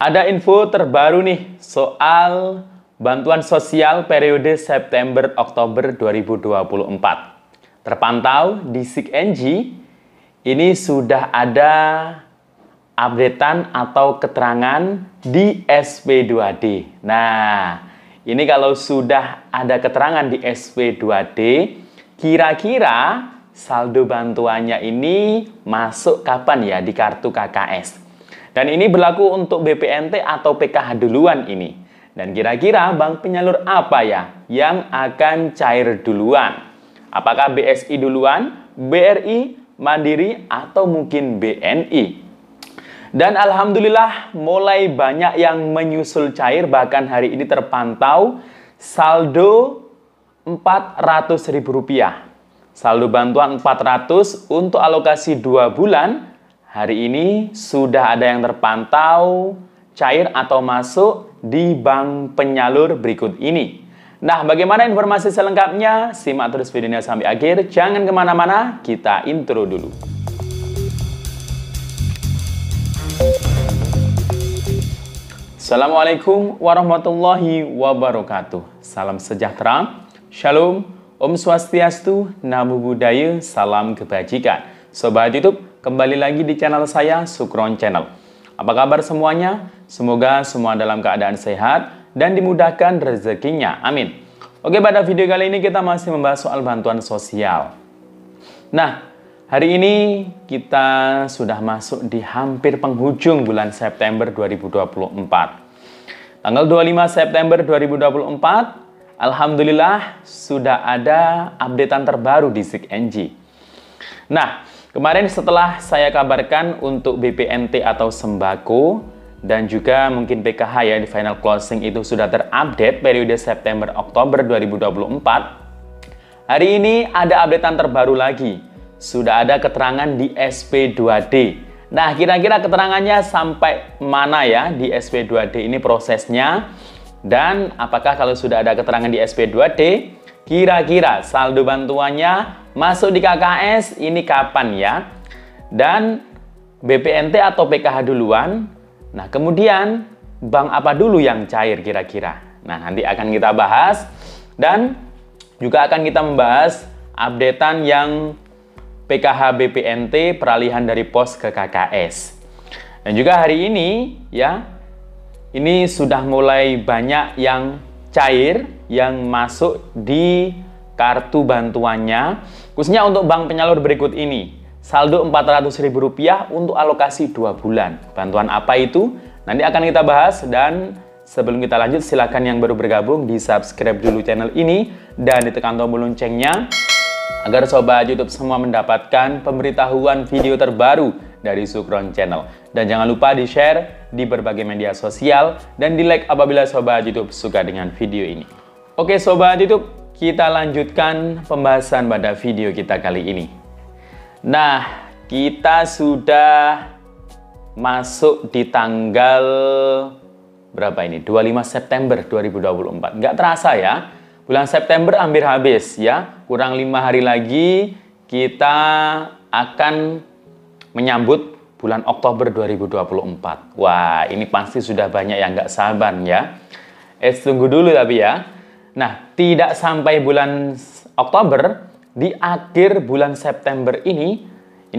Ada info terbaru nih soal bantuan sosial periode September-Oktober 2024. Terpantau di SIKNJ, ini sudah ada updatean atau keterangan di SP2D. Nah, ini kalau sudah ada keterangan di SP2D, kira-kira saldo bantuannya ini masuk kapan ya di kartu KKS? Dan ini berlaku untuk BPNT atau PKH duluan ini. Dan kira-kira bank penyalur apa ya yang akan cair duluan? Apakah BSI duluan, BRI, Mandiri, atau mungkin BNI? Dan alhamdulillah mulai banyak yang menyusul cair, bahkan hari ini terpantau saldo Rp400.000. Saldo bantuan 400 untuk alokasi 2 bulan. Hari ini sudah ada yang terpantau cair atau masuk di bank penyalur berikut ini. Nah, bagaimana informasi selengkapnya? Simak terus videonya sampai akhir. Jangan kemana-mana, kita intro dulu. Assalamualaikum warahmatullahi wabarakatuh. Salam sejahtera, shalom, Om Swastiastu, Namo Buddhaya, salam kebajikan. Sobat YouTube, kembali lagi di channel saya, Sukron Channel. Apa kabar semuanya? Semoga semua dalam keadaan sehat dan dimudahkan rezekinya. Amin. Oke, pada video kali ini kita masih membahas soal bantuan sosial. Nah, hari ini kita sudah masuk di hampir penghujung bulan September 2024. Tanggal 25 September 2024, alhamdulillah sudah ada updatean terbaru di SIKNJ. Nah, kemarin setelah saya kabarkan untuk BPNT atau sembako dan juga mungkin PKH ya di final closing itu sudah terupdate periode September-Oktober 2024. Hari ini ada updatean terbaru lagi. Sudah ada keterangan di SP2D. Nah, kira-kira keterangannya sampai mana ya di SP2D ini prosesnya? Dan apakah kalau sudah ada keterangan di SP2D, kira-kira saldo bantuannya masuk di KKS ini kapan ya? Dan BPNT atau PKH duluan? Nah, kemudian bank apa dulu yang cair kira-kira? Nah, nanti akan kita bahas. Dan juga akan kita membahas updatean yang PKH BPNT peralihan dari pos ke KKS. Dan juga hari ini ya, ini sudah mulai banyak yang cair yang masuk di kartu bantuannya, khususnya untuk bank penyalur berikut ini. Saldo Rp400.000 untuk alokasi 2 bulan. Bantuan apa itu? Nanti akan kita bahas. Dan sebelum kita lanjut, silakan yang baru bergabung di subscribe dulu channel ini dan ditekan tombol loncengnya agar sobat YouTube semua mendapatkan pemberitahuan video terbaru dari Sukron Channel. Dan jangan lupa di-share di berbagai media sosial dan di-like apabila sobat YouTube suka dengan video ini. Oke sobat YouTube, kita lanjutkan pembahasan pada video kita kali ini. Nah, kita sudah masuk di tanggal berapa ini? 25 September 2024. Nggak terasa ya, bulan September hampir habis ya. Kurang 5 hari lagi kita akan menyambut bulan Oktober 2024. Wah, ini pasti sudah banyak yang nggak sabar ya. Tunggu dulu tapi ya. Nah, tidak sampai bulan Oktober, di akhir bulan September ini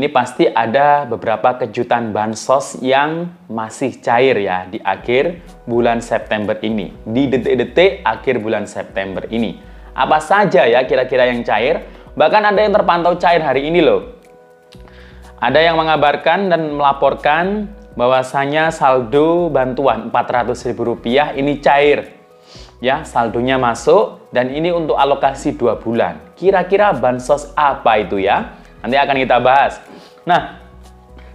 pasti ada beberapa kejutan bansos yang masih cair ya di akhir bulan September ini. Di detik-detik akhir bulan September ini. Apa saja ya kira-kira yang cair? Bahkan ada yang terpantau cair hari ini loh. Ada yang mengabarkan dan melaporkan bahwasanya saldo bantuan Rp400.000 ini cair. Ya, saldonya masuk dan ini untuk alokasi 2 bulan. Kira-kira bansos apa itu ya? Nanti akan kita bahas. Nah,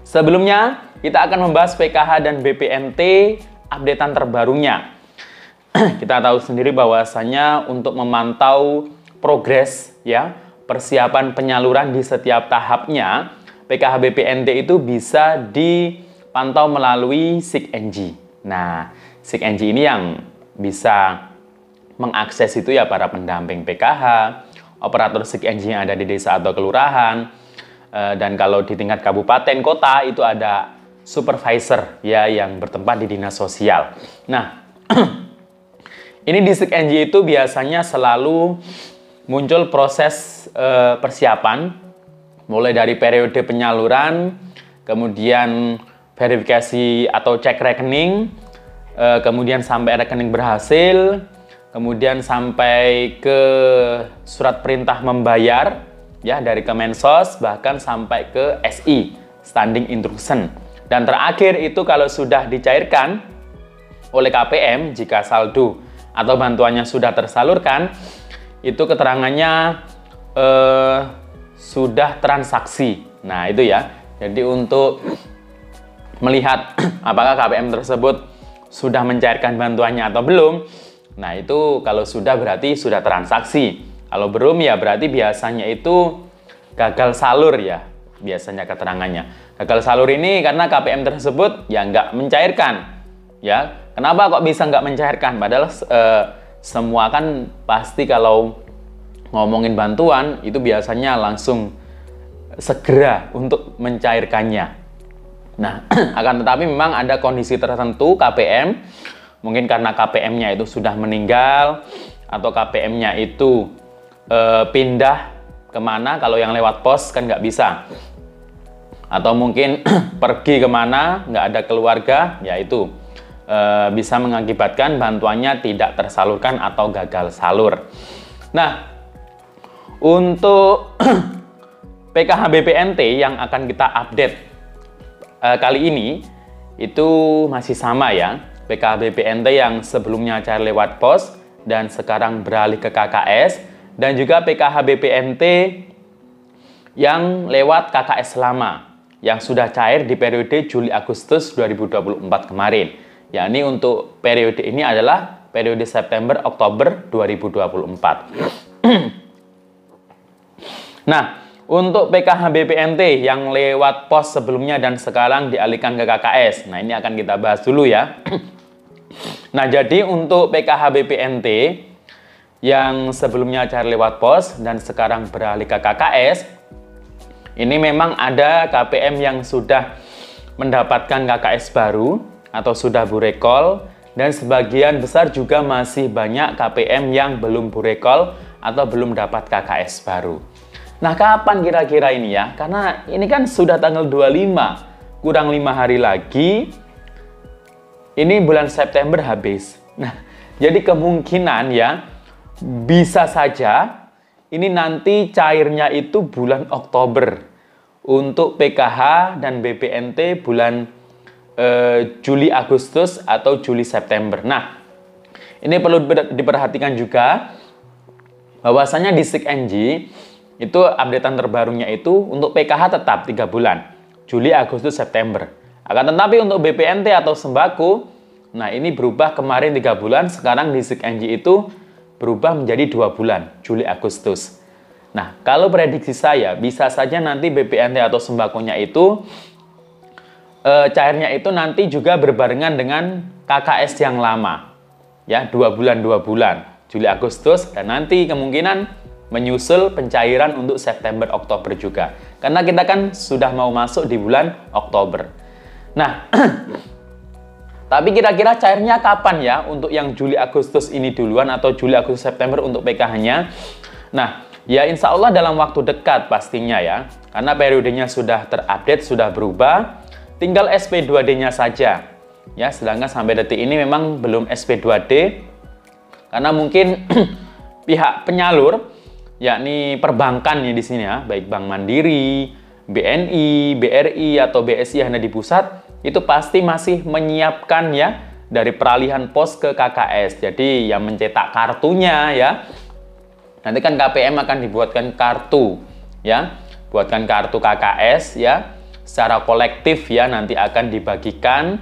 sebelumnya kita akan membahas PKH dan BPNT updatean terbarunya. Kita tahu sendiri bahwasanya untuk memantau progres ya, persiapan penyaluran di setiap tahapnya, PKH BPNT itu bisa dipantau melalui SIKNJ. Nah, SIKNJ ini yang bisa mengakses itu ya para pendamping PKH, operator SIKNJ yang ada di desa atau kelurahan, dan kalau di tingkat kabupaten kota itu ada supervisor ya yang bertempat di dinas sosial. Nah, ini di SIKNJ itu biasanya selalu muncul proses persiapan mulai dari periode penyaluran, kemudian verifikasi atau cek rekening, kemudian sampai rekening berhasil, kemudian sampai ke surat perintah membayar ya dari Kemensos, bahkan sampai ke SI, standing instruction. Dan terakhir itu kalau sudah dicairkan oleh KPM, jika saldo atau bantuannya sudah tersalurkan, itu keterangannya sudah transaksi. Nah itu ya, jadi untuk melihat apakah KPM tersebut sudah mencairkan bantuannya atau belum, nah itu kalau sudah berarti sudah transaksi. Kalau belum ya berarti biasanya itu gagal salur ya, biasanya keterangannya. Gagal salur ini karena KPM tersebut ya nggak mencairkan. Ya, kenapa kok bisa nggak mencairkan? Padahal semua kan pasti kalau ngomongin bantuan itu biasanya langsung segera untuk mencairkannya. Nah, akan tetapi memang ada kondisi tertentu KPM, mungkin karena KPM-nya itu sudah meninggal atau KPM-nya itu pindah kemana, kalau yang lewat pos kan nggak bisa, atau mungkin pergi kemana nggak ada keluarga, yaitu bisa mengakibatkan bantuannya tidak tersalurkan atau gagal salur. Nah, untuk PKH BPNT yang akan kita update kali ini itu masih sama ya, PKH BPNT yang sebelumnya cair lewat pos dan sekarang beralih ke KKS, dan juga PKH BPNT yang lewat KKS lama yang sudah cair di periode Juli-Agustus 2024 kemarin. Yakni untuk periode ini adalah periode September-Oktober 2024. Nah, untuk PKH BPNT yang lewat pos sebelumnya dan sekarang dialihkan ke KKS. Nah, ini akan kita bahas dulu ya. Nah, jadi untuk PKH BPNT yang sebelumnya cair lewat pos dan sekarang beralih ke KKS, ini memang ada KPM yang sudah mendapatkan KKS baru atau sudah burekol, dan sebagian besar juga masih banyak KPM yang belum burekol atau belum dapat KKS baru. Nah, kapan kira-kira ini ya? Karena ini kan sudah tanggal 25, kurang 5 hari lagi, ini bulan September habis. Nah, jadi kemungkinan ya, bisa saja ini nanti cairnya itu bulan Oktober. Untuk PKH dan BPNT bulan Juli Agustus atau Juli September. Nah, ini perlu diperhatikan juga bahwasanya di SIKNJ itu updatean terbarunya itu untuk PKH tetap 3 bulan, Juli, Agustus, September. Akan tetapi untuk BPNT atau sembako, nah ini berubah kemarin 3 bulan, sekarang di SIKNJ itu berubah menjadi 2 bulan, Juli, Agustus. Nah, kalau prediksi saya, bisa saja nanti BPNT atau sembakonya itu cairnya itu nanti juga berbarengan dengan KKS yang lama. Ya, 2 bulan, Juli, Agustus, dan nanti kemungkinan menyusul pencairan untuk September, Oktober juga. Karena kita kan sudah mau masuk di bulan Oktober. Nah, tapi kira-kira cairnya kapan ya untuk yang Juli, Agustus ini duluan atau Juli, Agustus, September untuk PKH-nya? Nah, ya insya Allah dalam waktu dekat pastinya ya. Karena periodenya sudah terupdate, sudah berubah. Tinggal SP2D-nya saja. Ya, sedangkan sampai detik ini memang belum SP2D. Karena mungkin pihak penyalur, yakni perbankan ya di sini ya, baik Bank Mandiri, BNI, BRI atau BSI yang ada di pusat, itu pasti masih menyiapkan ya dari peralihan pos ke KKS. Jadi yang mencetak kartunya ya, nanti kan KPM akan dibuatkan kartu ya, buatkan kartu KKS ya, secara kolektif ya, nanti akan dibagikan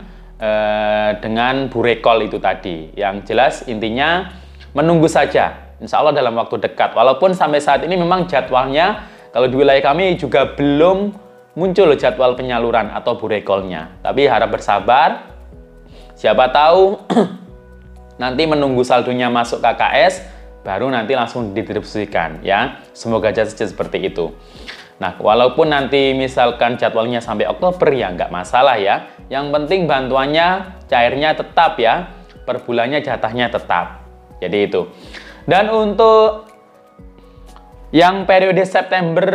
dengan burekol itu tadi. Yang jelas intinya menunggu saja, insya Allah dalam waktu dekat. Walaupun sampai saat ini memang jadwalnya kalau di wilayah kami juga belum muncul jadwal penyaluran atau burekolnya. Tapi harap bersabar, siapa tahu nanti menunggu saldonya masuk KKS, baru nanti langsung didistribusikan ya. Semoga saja seperti itu. Nah, walaupun nanti misalkan jadwalnya sampai Oktober ya nggak masalah ya. Yang penting bantuannya cairnya tetap ya, per bulannya jatahnya tetap. Jadi itu. Dan untuk yang periode September,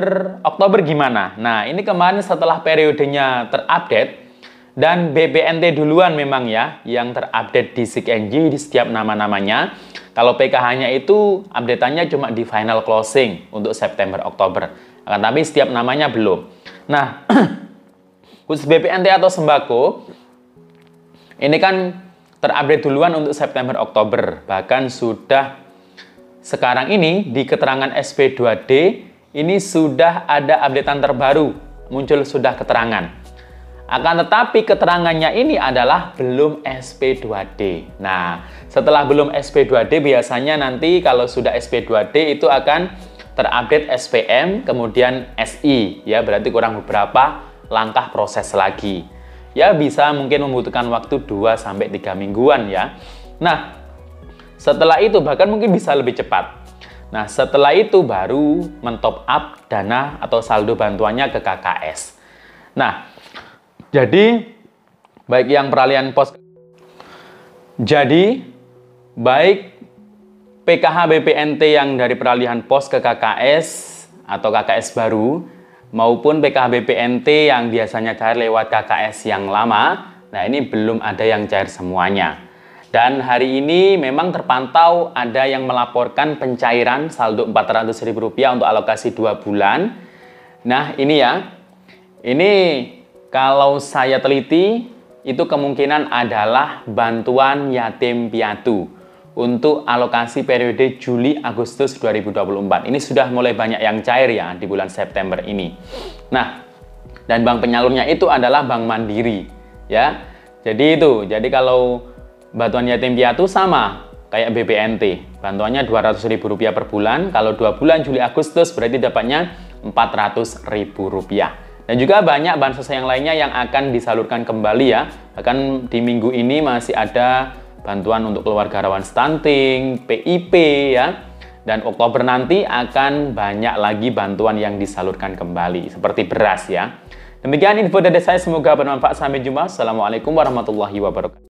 Oktober gimana? Nah, ini kemarin setelah periodenya terupdate, dan BPNT duluan memang ya, yang terupdate di SIG-NG di setiap nama-namanya. Kalau PKH-nya itu update-annya cuma di final closing untuk September, Oktober. Tapi setiap namanya belum. Nah, khusus BPNT atau sembako, ini kan terupdate duluan untuk September, Oktober. Bahkan sudah sekarang ini di keterangan SP2D ini sudah ada updatean terbaru, muncul sudah keterangan. Akan tetapi keterangannya ini adalah belum SP2D. Nah, setelah belum SP2D biasanya nanti kalau sudah SP2D itu akan terupdate SPM kemudian SI ya, berarti kurang beberapa langkah proses lagi. Ya bisa mungkin membutuhkan waktu 2-3 mingguan ya. Nah, setelah itu bahkan mungkin bisa lebih cepat. Nah, setelah itu baru mentop up dana atau saldo bantuannya ke KKS. Nah, jadi baik yang peralihan pos, jadi baik PKH BPNT yang dari peralihan pos ke KKS atau KKS baru maupun PKH BPNT yang biasanya cair lewat KKS yang lama, nah ini belum ada yang cair semuanya. Dan hari ini memang terpantau ada yang melaporkan pencairan saldo Rp400.000 untuk alokasi 2 bulan. Nah ini ya, ini kalau saya teliti itu kemungkinan adalah bantuan yatim piatu untuk alokasi periode Juli-Agustus 2024. Ini sudah mulai banyak yang cair ya di bulan September ini. Nah, dan bank penyalurnya itu adalah Bank Mandiri ya. Jadi itu, jadi kalau bantuan yatim piatu sama kayak BPNT, bantuannya Rp200.000 per bulan. Kalau 2 bulan Juli-Agustus berarti dapatnya Rp400.000. Dan juga banyak bansos yang lainnya yang akan disalurkan kembali ya. Bahkan di minggu ini masih ada bantuan untuk keluarga rawan stunting, PIP ya. Dan Oktober nanti akan banyak lagi bantuan yang disalurkan kembali seperti beras ya. Demikian info dari saya, semoga bermanfaat. Sampai jumpa. Assalamualaikum warahmatullahi wabarakatuh.